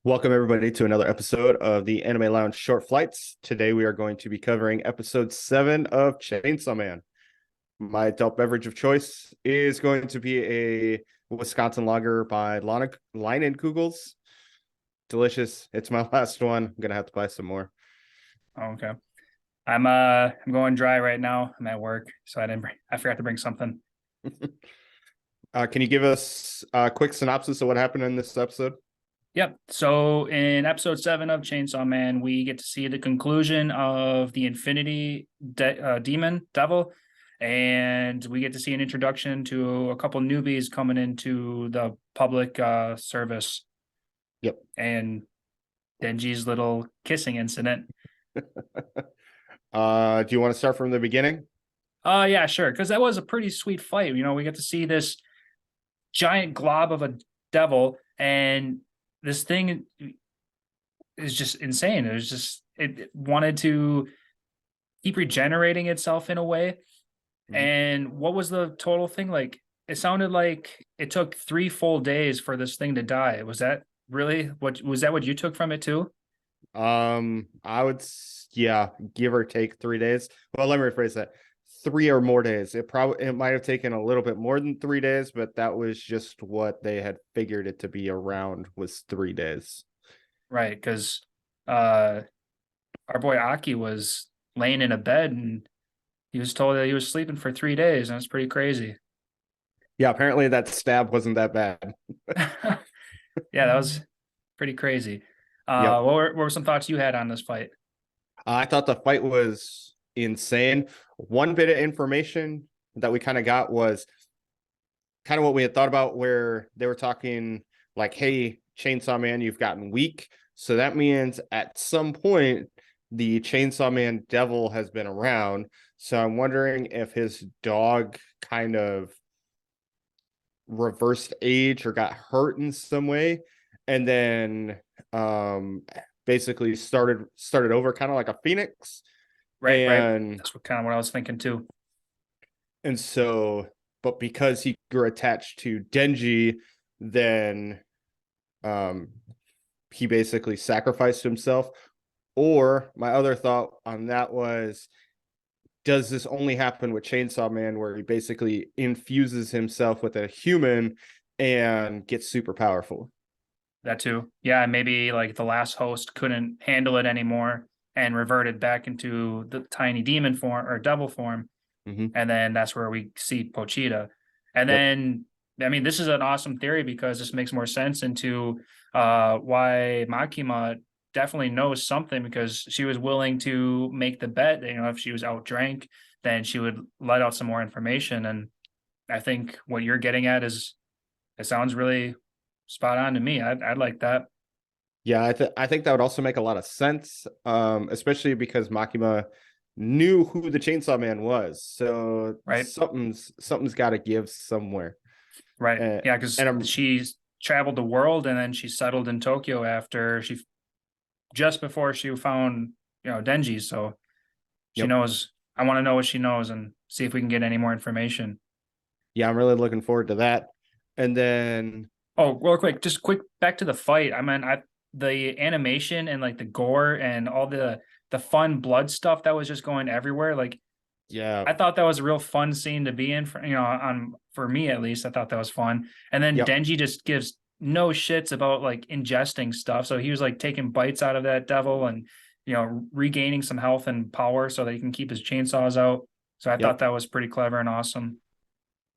Welcome, everybody, to another episode of the Anime Lounge Short Flights. Today, we are going to be covering episode 7 of Chainsaw Man. My adult beverage of choice is going to be a Wisconsin lager by Kugels. Delicious. It's my last one. I'm going to have to buy some more. Oh, okay. I'm going dry right now. I'm at work, so I forgot to bring something. Can you give us a quick synopsis of what happened in this episode? Yep. So in episode 7 of Chainsaw Man, we get to see the conclusion of the Infinity Demon Devil, and we get to see an introduction to a couple newbies coming into the public service. Yep. And Denji's little kissing incident. Do you want to start from the beginning? Yeah, sure. Because that was a pretty sweet fight. We get to see this giant glob of a devil, and this thing is just insane. It wanted to keep regenerating itself in a way. Mm-hmm. And what was the total thing like? It sounded like it took 3 full days for this thing to die. Was that really what you took from it too? I would, yeah, give or take 3 days. Well, let me rephrase that. 3 or more days. It might have taken a little bit more than 3 days, but that was just what they had figured it to be around, was 3 days. Right, because our boy Aki was laying in a bed and he was told that he was sleeping for 3 days, and it's pretty crazy. Yeah, apparently that stab wasn't that bad. Yeah, that was pretty crazy. Yep. What were some thoughts you had on this fight? I thought the fight was insane. One bit of information that we kind of got was kind of what we had thought about, where they were talking like, hey, Chainsaw Man, you've gotten weak. So that means at some point, the Chainsaw Man devil has been around. So I'm wondering if his dog kind of reversed age or got hurt in some way, and then basically started over, kind of like a phoenix. Right. That's kind of what I was thinking too. And so, but because he grew attached to Denji, then he basically sacrificed himself. Or my other thought on that was, does this only happen with Chainsaw Man, where he basically infuses himself with a human and gets super powerful? That too. Yeah, maybe like the last host couldn't handle it anymore and reverted back into the tiny demon form or devil form. Mm-hmm. And then that's where we see Pochita. And then, I mean, this is an awesome theory because this makes more sense into why Makima definitely knows something, because she was willing to make the bet that, if she was outdrank, then she would let out some more information. And I think what you're getting at is, it sounds really spot on to me. I'd like that. Yeah, I think that would also make a lot of sense, especially because Makima knew who the Chainsaw Man was. So Right. Something's got to give somewhere. Right. Yeah, because she's traveled the world and then she settled in Tokyo just before she found, Denji. So she knows. I want to know what she knows and see if we can get any more information. Yeah, I'm really looking forward to that. And then, oh, real quick, just quick back to the fight. I mean, the animation and like the gore and all the fun blood stuff that was just going everywhere. Like, yeah, I thought that was a real fun scene to be in. For me at least, I thought that was fun. And then Denji just gives no shits about like ingesting stuff. So he was like taking bites out of that devil and regaining some health and power so that he can keep his chainsaws out. So I thought that was pretty clever and awesome.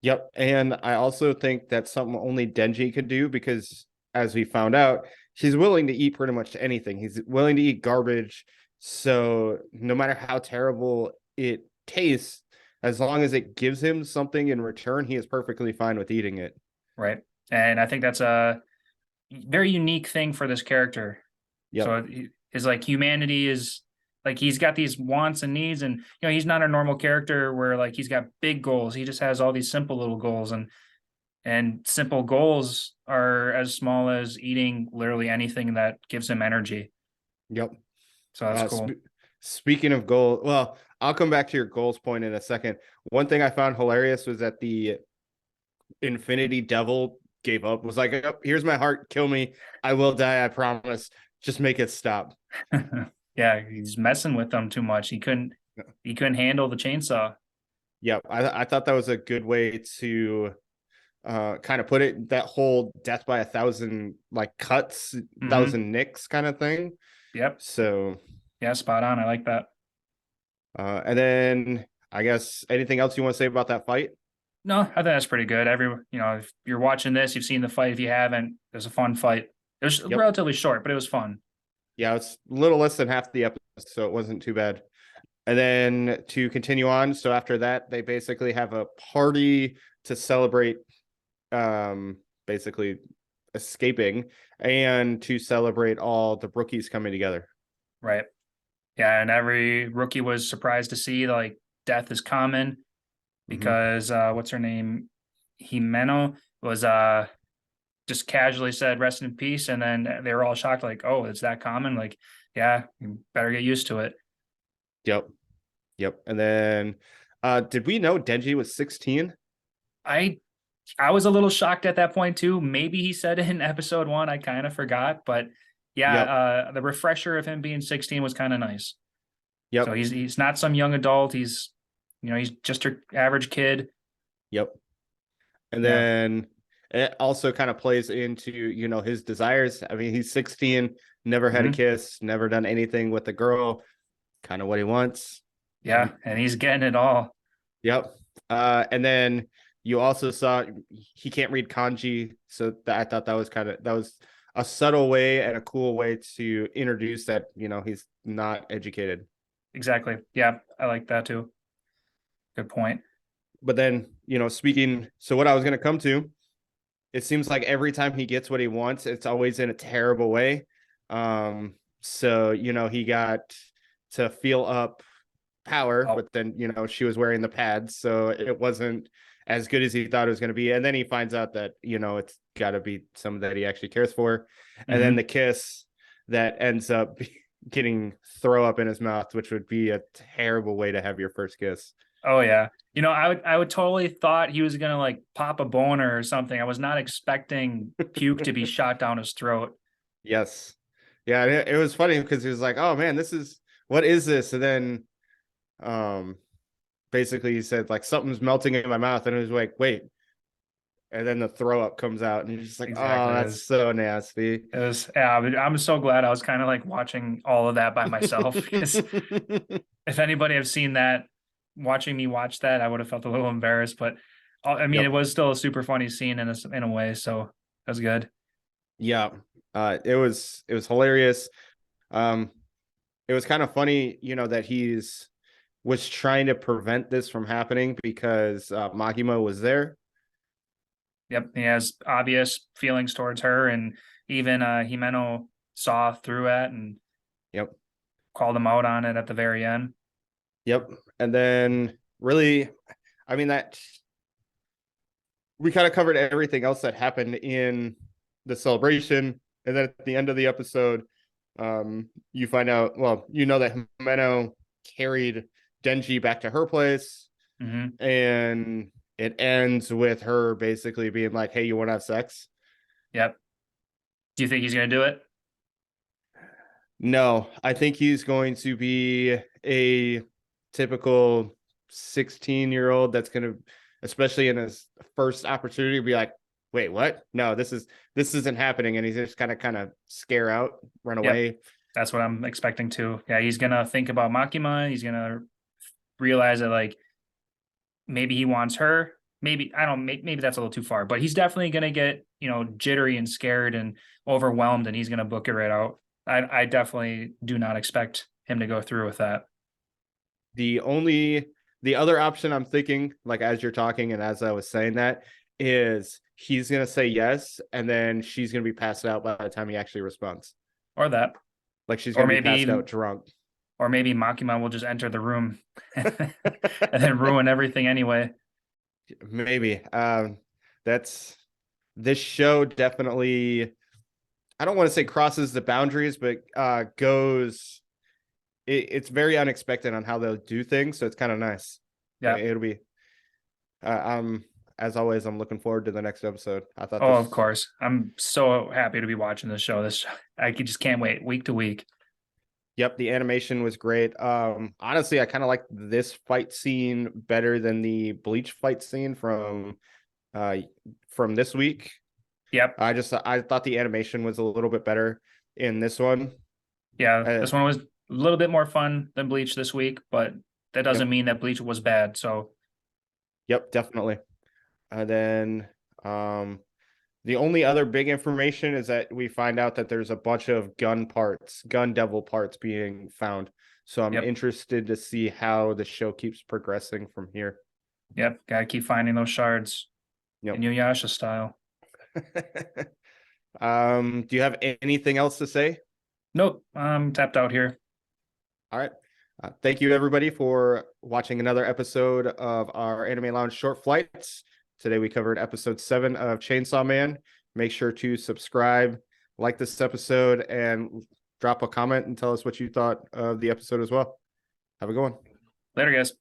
Yep. And I also think that's something only Denji could do, because as we found out, he's willing to eat pretty much anything. He's willing to eat garbage. So no matter how terrible it tastes, as long as it gives him something in return, he is perfectly fine with eating it. Right. And I think that's a very unique thing for this character. Yep. So his like humanity is like, he's got these wants and needs, and he's not a normal character where like he's got big goals. He just has all these simple little goals, and simple goals are as small as eating literally anything that gives him energy. Yep. So that's cool. Speaking of goals, well, I'll come back to your goals point in a second. One thing I found hilarious was that the Infinity Devil gave up. Was like, oh, here's my heart, kill me. I will die, I promise. Just make it stop. Yeah, he's messing with them too much. He couldn't handle the chainsaw. Yeah, I thought that was a good way to kind of put it, that whole death by 1,000 like cuts, Hmm. 1,000 nicks kind of thing. Yep. So Yeah, spot on. I like that. and then I guess anything else you want to say about that fight? No, I think that's pretty good. If you're watching this, you've seen the fight. If you haven't, it was a fun fight. It was Yep. relatively short, but it was fun. Yeah, it's a little less than half the episode, so it wasn't too bad. And then to continue on, so after that, they basically have a party to celebrate basically escaping and to celebrate all the rookies coming together. Right. Yeah, and every rookie was surprised to see like death is common Mm-hmm. because what's her name? Himeno was just casually said rest in peace, and then they were all shocked, like, oh, it's that common? Like, yeah, you better get used to it. Yep. Yep. And then did we know Denji was 16? I I was a little shocked at that point too. Maybe he said it in episode one. I kind of forgot, but yeah, Yep. the refresher of him being 16 was kind of nice. So Yep. he's not some young adult. He's just your average kid. Yep. And Yeah. then it also kind of plays into, his desires. I mean, he's 16, never had a Hmm. kiss, never done anything with a girl, kind of what he wants. Yeah, and he's getting it all. Yep. And then you also saw he can't read kanji, so I thought that was a subtle way and a cool way to introduce that, he's not educated. Exactly. Yeah, I like that too. Good point. But then, speaking, so what I was going to come to, it seems like every time he gets what he wants, it's always in a terrible way. So, he got to feel up power, Oh. but then, she was wearing the pads, so it wasn't as good as he thought it was going to be. And then he finds out that, it's got to be someone that he actually cares for. And then Hmm. the kiss that ends up getting throw up in his mouth, which would be a terrible way to have your first kiss. Oh yeah. I would totally thought he was gonna like pop a boner or something. I was not expecting puke to be shot down his throat. Yes. Yeah, it was funny because he was like, "Oh man, what is this?" And then um basically he said like something's melting in my mouth, and it was like, "Wait." And then the throw up comes out, and you're just like, "Oh, Exactly. that's so nasty." Yeah, I'm so glad I was kind of like watching all of that by myself because if anybody have seen that, watching me watch that, I would have felt a little embarrassed. But I mean, it Yep. was still a super funny scene in a way, so that was good. Yeah. It was hilarious. Um it was kind of funny, that he's was trying to prevent this from happening because Makima was there. Yep, he has obvious feelings towards her, and even Himeno saw through it and Yep. called him out on it at the very end. Yep. And then really, I mean, that we kind of covered everything else that happened in the celebration. And then at the end of the episode, you find out, well, that Himeno carried Denji back to her place, Hmm. and it ends with her basically being like, "Hey, you want to have sex?" Yep. Do you think he's gonna do it? No, I think he's going to be a typical 16-year-old that's going to, especially in his first opportunity, be like, "Wait, what? No, this isn't happening," and he's just kind of scare out, run Yep. away. That's what I'm expecting too. Yeah, he's gonna think about Makima. He's gonna realize that like maybe he wants her. Maybe I don't. Maybe that's a little too far, but he's definitely gonna get jittery and scared and overwhelmed, and he's gonna book it right out. I definitely do not expect him to go through with that. The only the other option I'm thinking, like as you're talking and as I was saying that, is he's gonna say yes, and then she's gonna be passed out by the time he actually responds. Or that, Like she's or gonna be passed maybe out drunk. or maybe Makima will just enter the room and then ruin everything anyway. Maybe. That's this show definitely. I don't want to say crosses the boundaries, but goes. It's very unexpected on how they'll do things, so it's kind of nice. Yeah. It'll be. I'm as always, I'm looking forward to the next episode. I thought Oh, this. of course. I'm so happy to be watching this show. Just can't wait week to week. Yep, the animation was great. Honestly, I kind of like this fight scene better than the Bleach fight scene from this week. Yep. I thought the animation was a little bit better in this one. Yeah. Uh, This one was a little bit more fun than Bleach this week, but that doesn't yep, mean that Bleach was bad. So, yep, definitely. And then the only other big information is that we find out that there's a bunch of gun devil parts being found. So I'm yep. interested to see how the show keeps progressing from here. Yep. Got to keep finding those shards Yep. in Yuyasha style. Do you have anything else to say? Nope. I'm tapped out here. All right. Thank you, everybody, for watching another episode of our Anime Lounge Short Flights. Today, we covered episode 7 of Chainsaw Man. Make sure to subscribe, like this episode, and drop a comment and tell us what you thought of the episode as well. Have a good one. Later, guys.